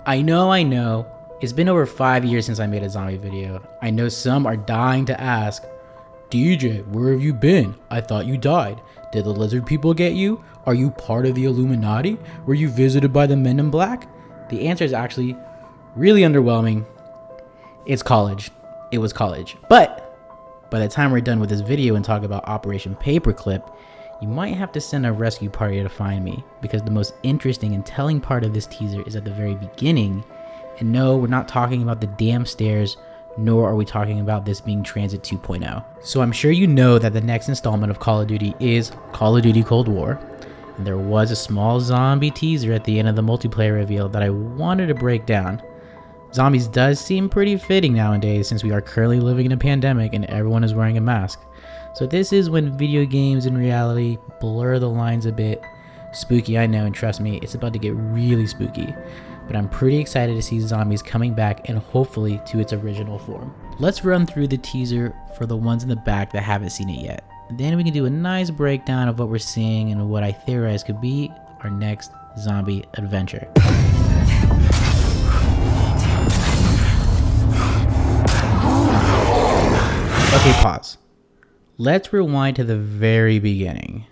I know. It's been over 5 years since I made a zombie video. I know some are dying to ask, DJ, where have you been? I thought you died. Did the lizard people get you? Are you part of the Illuminati? Were you visited by the Men in Black? The answer is actually really underwhelming. It's college. It was college. But by the time we're done with this video and talk about Operation Paperclip, you might have to send a rescue party to find me, because the most interesting and telling part of this teaser is at the very beginning. And no, we're not talking about the damn stairs, nor are we talking about this being Transit 2.0. So I'm sure you know that the next installment of Call of Duty is Call of Duty Cold War. And there was a small zombie teaser at the end of the multiplayer reveal that I wanted to break down. Zombies does seem pretty fitting nowadays, since we are currently living in a pandemic and everyone is wearing a mask. So this is when video games and reality blur the lines a bit. Spooky, I know, and trust me, it's about to get really spooky. But I'm pretty excited to see zombies coming back, and hopefully to its original form. Let's run through the teaser for the ones in the back that haven't seen it yet. Then we can do a nice breakdown of what we're seeing and what I theorize could be our next zombie adventure. Okay, pause. Let's rewind to the very beginning.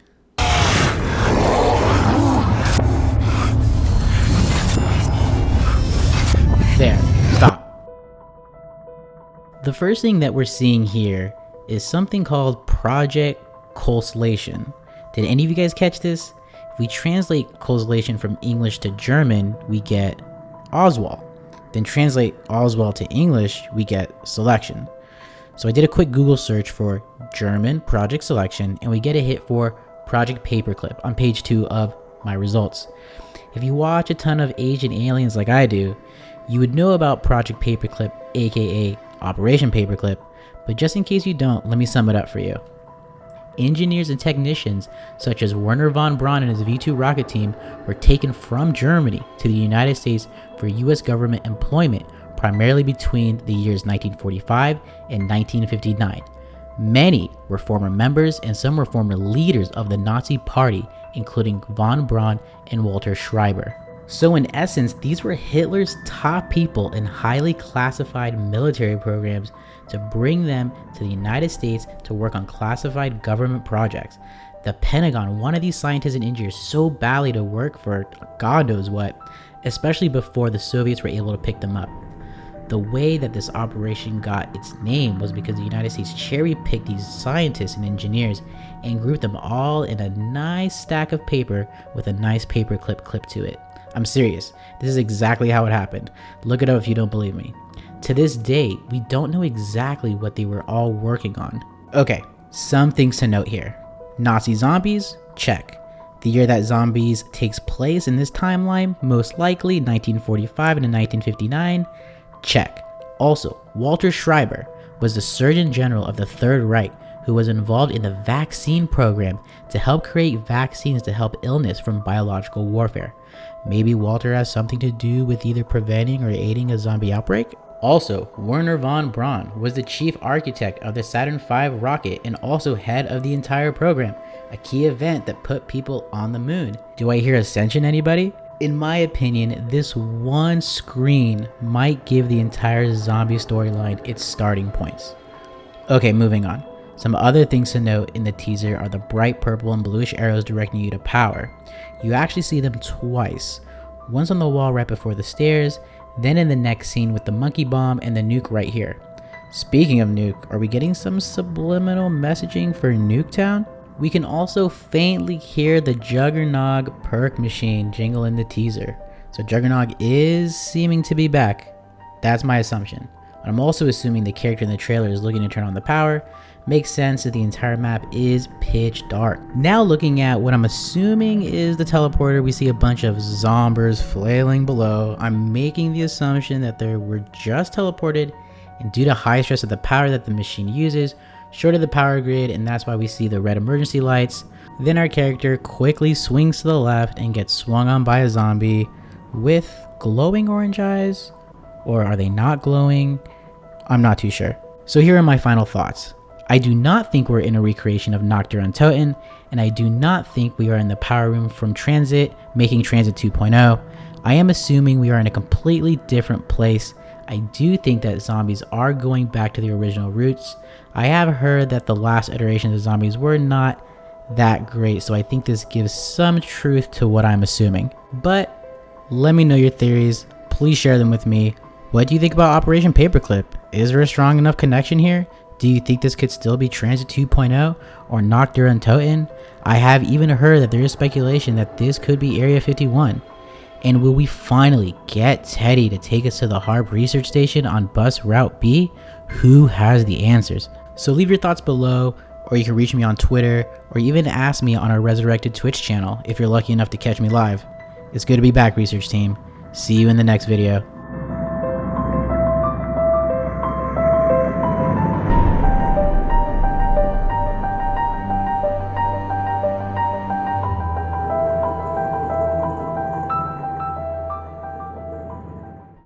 There, stop. The first thing that we're seeing here is something called Project Collation. Did any of you guys catch this? If we translate collation from English to German, we get Oswald. Then translate Oswald to English, we get selection. So I did a quick Google search for German project selection, and we get a hit for Project Paperclip on page 2 of my results. If you watch a ton of Agent Aliens like I do, you would know about Project Paperclip, aka Operation Paperclip, but just in case you don't, let me sum it up for you. Engineers and technicians such as Wernher von Braun and his V2 rocket team were taken from Germany to the United States for US government employment, primarily between the years 1945 and 1959. Many were former members and some were former leaders of the Nazi Party, including von Braun and Walter Schreiber. So in essence, these were Hitler's top people in highly classified military programs to bring them to the United States to work on classified government projects. The Pentagon wanted these scientists and engineers so badly to work for God knows what, especially before the Soviets were able to pick them up. The way that this operation got its name was because the United States cherry-picked these scientists and engineers and grouped them all in a nice stack of paper with a nice paperclip clip to it. I'm serious, this is exactly how it happened. Look it up if you don't believe me. To this day, we don't know exactly what they were all working on. Okay, some things to note here. Nazi zombies? Check. The year that zombies takes place in this timeline, most likely 1945 to 1959? Check. Also, Walter Schreiber was the Surgeon General of the Third Reich who was involved in the vaccine program to help create vaccines to help illness from biological warfare. Maybe Walter has something to do with either preventing or aiding a zombie outbreak? Also, Wernher von Braun was the chief architect of the Saturn V rocket and also head of the entire program, a key event that put people on the moon. Do I hear Ascension, anybody? In my opinion, this one screen might give the entire zombie storyline its starting points. Okay, moving on. Some other things to note in the teaser are the bright purple and bluish arrows directing you to power. You actually see them twice. Once on the wall right before the stairs, then in the next scene with the monkey bomb and the nuke right here. Speaking of nuke, are we getting some subliminal messaging for Nuketown? We can also faintly hear the Juggernog perk machine jingle in the teaser. So Juggernog is seeming to be back. That's my assumption. I'm also assuming the character in the trailer is looking to turn on the power. Makes sense that the entire map is pitch dark. Now looking at what I'm assuming is the teleporter, we see a bunch of zombers flailing below. I'm making the assumption that they were just teleported, and due to high stress of the power that the machine uses, shorted the power grid, and that's why we see the red emergency lights. Then our character quickly swings to the left and gets swung on by a zombie with glowing orange eyes. Or are they not glowing? I'm not too sure. So here are my final thoughts. I do not think we're in a recreation of Nocturne on Toten, and I do not think we are in the power room from Transit, making Transit 2.0. I am assuming we are in a completely different place. I do think that zombies are going back to the original roots. I have heard that the last iterations of zombies were not that great, so I think this gives some truth to what I'm assuming. But let me know your theories. Please share them with me. What do you think about Operation Paperclip? Is there a strong enough connection here? Do you think this could still be Transit 2.0 or Noctua and Toten? I have even heard that there is speculation that this could be Area 51. And will we finally get Teddy to take us to the HARP research station on bus route B? Who has the answers? So leave your thoughts below, or you can reach me on Twitter, or even ask me on our resurrected Twitch channel if you're lucky enough to catch me live. It's good to be back, research team. See you in the next video.